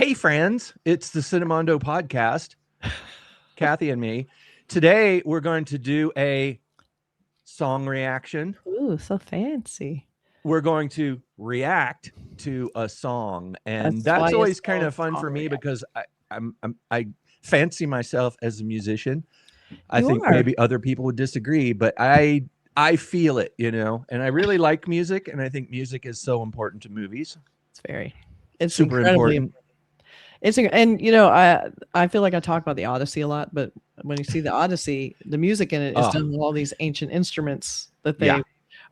Hey, friends, it's the Cinemondo podcast, Kathy and me. Today, we're going to do a song reaction. Ooh, so fancy. We're going to react to a song, and That's that's why always it's kind of called fun song for me react. because I fancy myself as a musician. I You think are. maybe other people would disagree, but I feel it, and I really like music, and I think music is so important to movies. It's Super incredibly important. and I feel like I talk about the Odyssey a lot, but when you see the Odyssey, the music in it is done with all these ancient instruments that they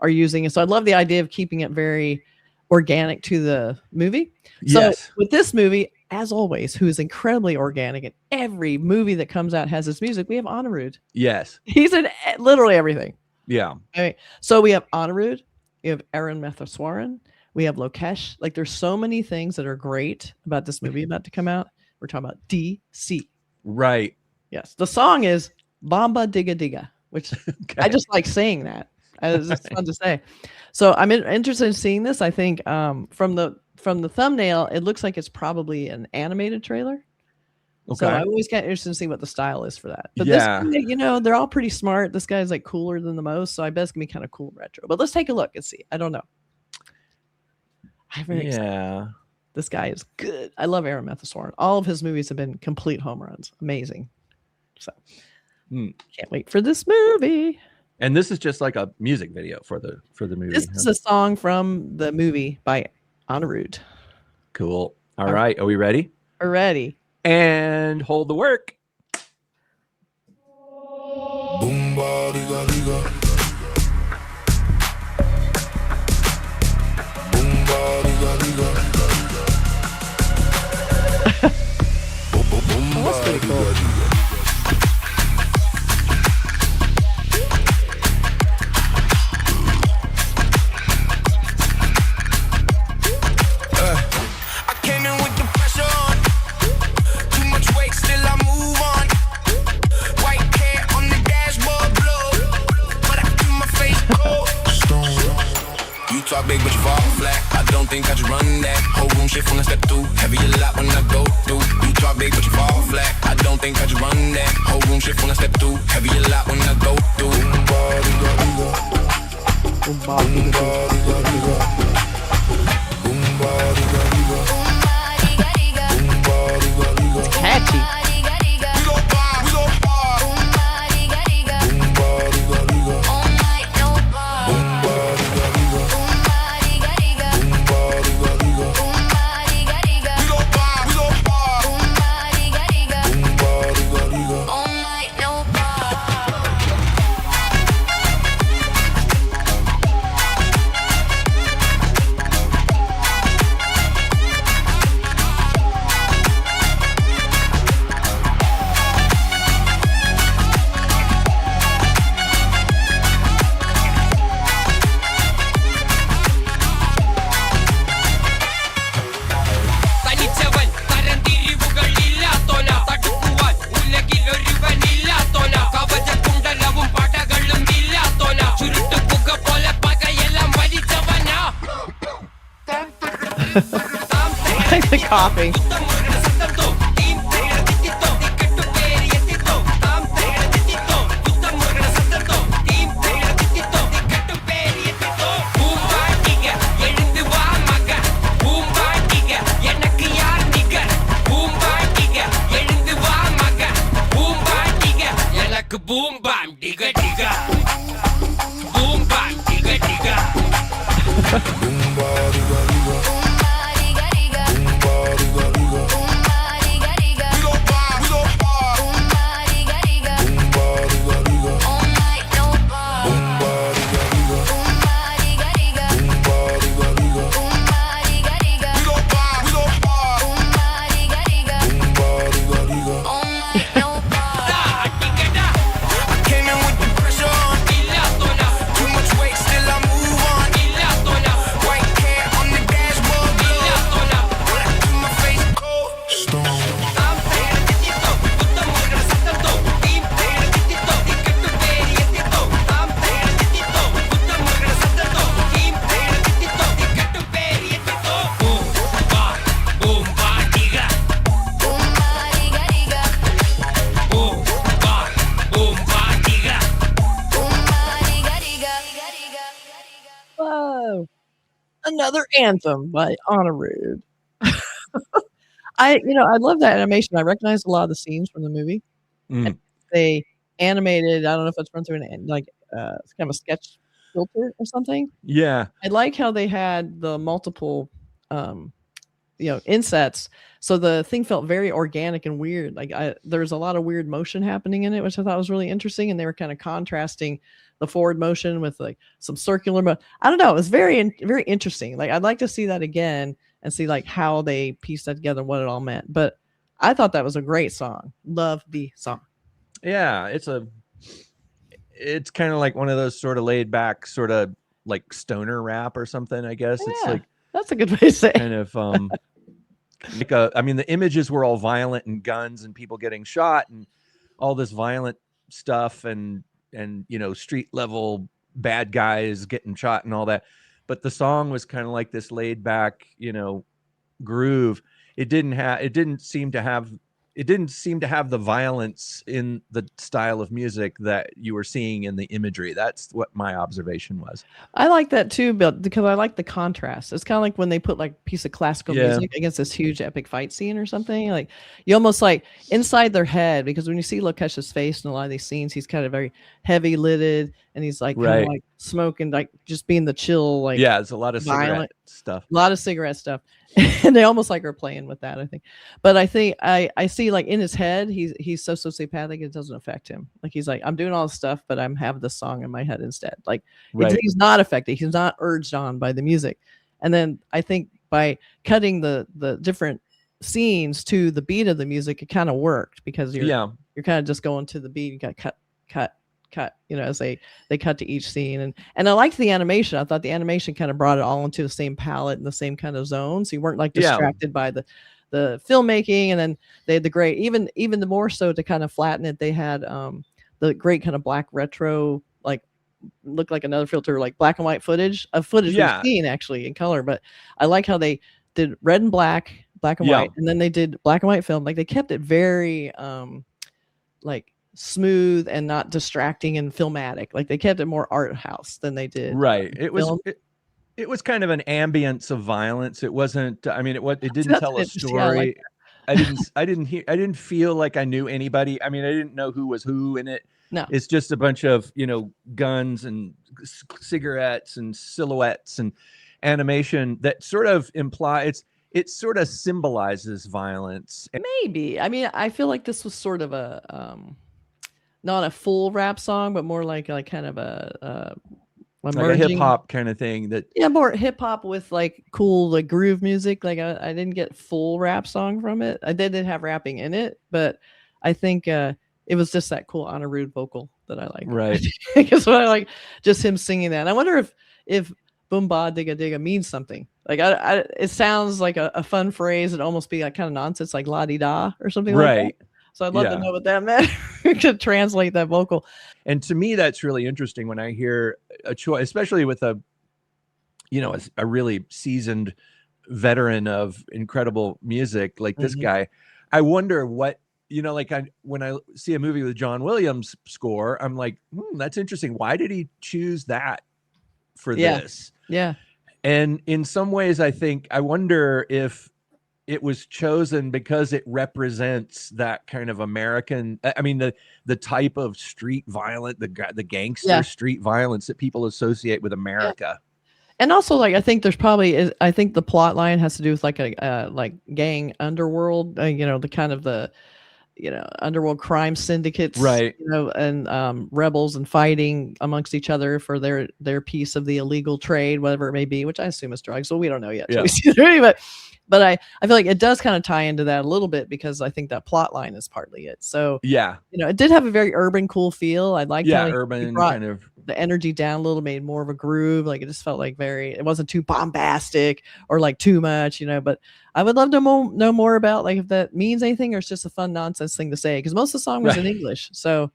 are using. And so I love the idea of keeping it very organic to the movie. So Yes. with this movie, as always, who is incredibly organic, and every movie that comes out has his music, we have Anirudh. Yes. He's in literally everything. Yeah. Okay. So we have Anirudh, we have Aaron Methaswaran, we have Lokesh. Like, there's so many things that are great about this movie about to come out. We're talking about DC. Right. Yes. The song is Baa Diga Diga, which I just like saying that. It's fun to say. So I'm interested in seeing this. I think from the thumbnail, it looks like it's probably an animated trailer. Okay. So I always get interested in seeing what the style is for that. But this guy, they're all pretty smart. This guy's like cooler than the most. So I bet it's gonna be kind of cool retro. But let's take a look and see. I don't know. I'm very excited. This guy is good. I love Aaron Methaswaran. All of his movies have been complete home runs. Amazing. So can't wait for this movie. And this is just like a music video for the movie. This is a song from the movie by Anirudh. Cool. All right. Are we ready? We're ready. And hold the work. Boom, ba, diga, diga. Boom, ba, diga, diga. Boom, ba, that's pretty cool. diga, diga. I came in with the pressure on. Too much weight, still I move on. White hair on the dashboard, blow. But I keep my face cold. You talk big, but you fall flat. I don't think I should run that. Whole room shift when I step through. Heavy a lot when I go through. You talk big, but you fall flat. I don't think I should run that. Whole room shift when I step through. Heavy a lot when I go through. Boom, ba, diga, diga. Boom, ba, diga, diga. Boom, ba, diga, diga. Boom, ba, diga, diga. It's catchy. We go bar, we go bar. Boom, ba, diga, diga. Boom, ba, diga, diga. Boom, ba, diga, diga. Boom, ba, diga, diga. We go bar, we go bar. Boom, ba, diga, diga. തനിച്ചവൻ തരംതിരിവുകളില്ലാത്തോന തടുക്കുവാൻ ഉലകിലൊരുവനില്ലാത്തോന കവചകുണ്ടലവും പടകളും ഇല്ലാത്തോന ചുരുട്ടുപുക പോലെ പകയെല്ലാം വലിച്ചവനാ The coughing. Boom bam diga diga. Boom bam diga diga. Boom, ba, diga, diga. Boom, ba, diga, diga. We go bar, we go bar. Boom, ba, diga, diga. Boom, ba, diga, diga. Boom, ba, diga, diga. We go bar, we go bar. Boom, ba, diga, diga. I came in with the pressure on. Too much weight, still I move on. White hair on the Another anthem by Anirudh. I love that animation. I recognize a lot of the scenes from the movie. Mm. They animated. I don't know if it's run through it's kind of a sketch filter or something. Yeah. I like how they had the multiple, insets. So the thing felt very organic and weird. Like there's a lot of weird motion happening in it, which I thought was really interesting. And they were kind of contrasting the forward motion with like some circular. I don't know. It was very, very interesting. Like I'd like to see that again and see like how they pieced that together and what it all meant. But I thought that was a great song. Love the song. Yeah. It's kind of like one of those sort of laid back, sort of like stoner rap or something, I guess. Yeah, it's like that's a good way to say it. kind of the images were all violent and guns and people getting shot and all this violent stuff and street level bad guys getting shot and all that. But the song was kind of like this laid back, groove. It didn't seem to have the violence in the style of music that you were seeing in the imagery. That's what my observation was. I like that too, but because I like the contrast. It's kind of like when they put like a piece of classical music against this huge epic fight scene or something. Like you almost like inside their head, because when you see Lokesh's face in a lot of these scenes, he's kind of very heavy lidded and he's like kind of like smoking, like just being the chill, like it's a lot of cigarette stuff. A lot of cigarette stuff. And they almost like are playing with that, I think. But I think I see like in his head, he's so sociopathic it doesn't affect him. Like he's like, I'm doing all this stuff, but I'm having this song in my head instead. Like he's not affected. He's not urged on by the music. And then I think by cutting the different scenes to the beat of the music, it kind of worked because you're kind of just going to the beat. You got cut, as they cut to each scene. And I liked the animation. I thought the animation kind of brought it all into the same palette and the same kind of zone. So you weren't like distracted by the filmmaking. And then they had the great, even the more so to kind of flatten it, they had the great kind of black retro, like looked like another filter, like black and white footage we've seen actually in color. But I like how they did red and black and white, and then they did black and white film. Like they kept it very like smooth and not distracting and filmatic. Like they kept it more art house than they did it was kind of an ambience of violence. It wasn't, it didn't tell a story. I didn't feel like I knew anybody. I didn't know who was who in it. No, it's just a bunch of guns and cigarettes and silhouettes and animation that sort of it sort of symbolizes violence. Maybe. I feel like this was sort of a not a full rap song, but more like kind of a hip hop kind of thing. More hip hop with like cool like groove music. Like I didn't get full rap song from it. I did have rapping in it, but I think it was just that cool Anirudh vocal that I like. Right. Because what I like, just him singing that. And I wonder if Baa Diga Diga means something. Like it sounds like a fun phrase. It'd almost be like kind of nonsense, like la di da or something like that. So I'd love to know what that meant to translate that vocal. And to me, that's really interesting when I hear a choice, especially with a really seasoned veteran of incredible music like this guy. I wonder what, when I see a movie with John Williams score, I'm like, that's interesting. Why did he choose that for this? Yeah. And in some ways, I wonder if it was chosen because it represents that kind of American, the type of street violence, the gangster street violence that people associate with America. And also, like, I think there's probably I think the plot line has to do with like a like gang underworld, the kind of the underworld crime syndicates, right? And rebels and fighting amongst each other for their piece of the illegal trade, whatever it may be, which I assume is drugs. So we don't know yet. Yeah. We see the movie, but I feel like it does kind of tie into that a little bit because I think that plot line is partly it. So it did have a very urban, cool feel. I liked how urban kind of the energy down a little, made more of a groove. Like it just felt like it wasn't too bombastic or like too much, But I would love to know more about like if that means anything or it's just a fun nonsense thing to say because most of the song was in English. So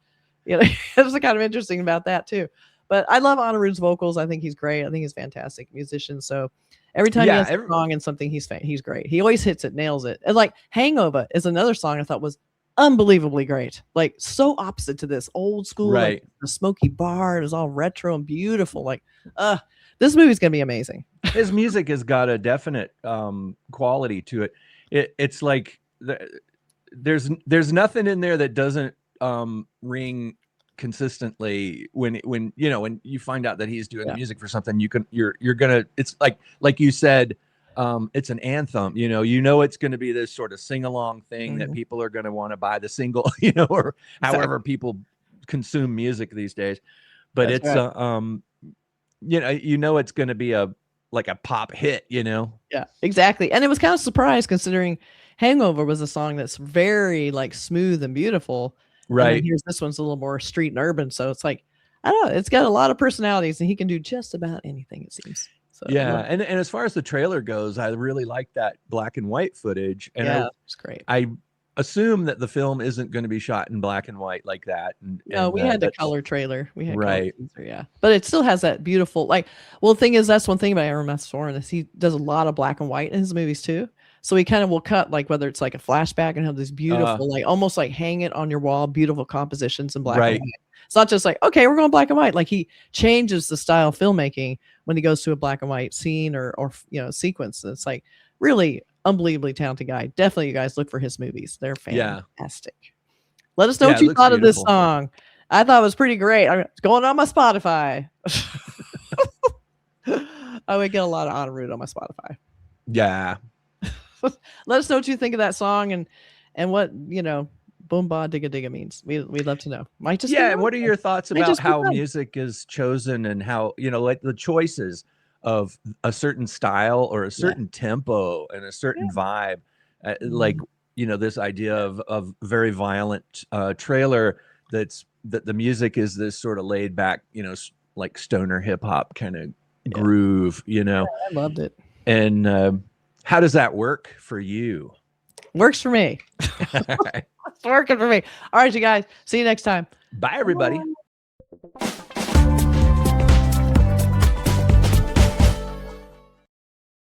it was kind of interesting about that too. But I love Anirudh's vocals. I think he's great. I think he's a fantastic musician. So every time he has a song and something, he's great. He always hits it, nails it. And like Hangover is another song I thought was unbelievably great. Like so opposite to this old school, like the smoky bar. It was all retro and beautiful. Like, This movie's gonna be amazing. His music has got a definite quality to it. It's like there's nothing in there that doesn't ring consistently when when you find out that he's doing the music for something. You're gonna, it's like you said, it's an anthem. It's going to be this sort of sing-along thing that people are going to want to buy the single, or however people consume music these days. But That's it's right. it's going to be a pop hit. Yeah, exactly. And it was kind of surprised considering Hangover was a song that's very like smooth and beautiful. Right. And then here's this one's a little more street and urban. So it's like, I don't know, it's got a lot of personalities and he can do just about anything, it seems. So yeah. And as far as the trailer goes, I really like that black and white footage. And yeah, it's great. I assume that the film isn't going to be shot in black and white like that. No, we had the color trailer. We had right. Color, yeah. But it still has that beautiful, the thing is, that's one thing about Aaron Massasoren is he does a lot of black and white in his movies too. So he kind of will cut whether it's like a flashback and have these beautiful, almost like hang it on your wall, beautiful compositions in black and white. It's not just like, okay, we're going black and white. Like he changes the style of filmmaking when he goes to a black and white scene or sequence. It's like really unbelievably talented guy. Definitely, you guys look for his movies. They're fantastic. Let us know what you thought of this song. I thought it was pretty great. It's going on my Spotify. I would get a lot of Anirudh on my Spotify. Yeah. Let us know what you think of that song and what Boom Baa Diga Diga means. We'd love to know. Might just and what are your thoughts about how music is chosen and how like the choices of a certain style or a certain tempo and a certain vibe, like this idea of very violent trailer that the music is this sort of laid back like stoner hip hop kind of groove. I loved it. And how does that work for you? Works for me. It's working for me. All right, you guys. See you next time. Bye, everybody. Bye.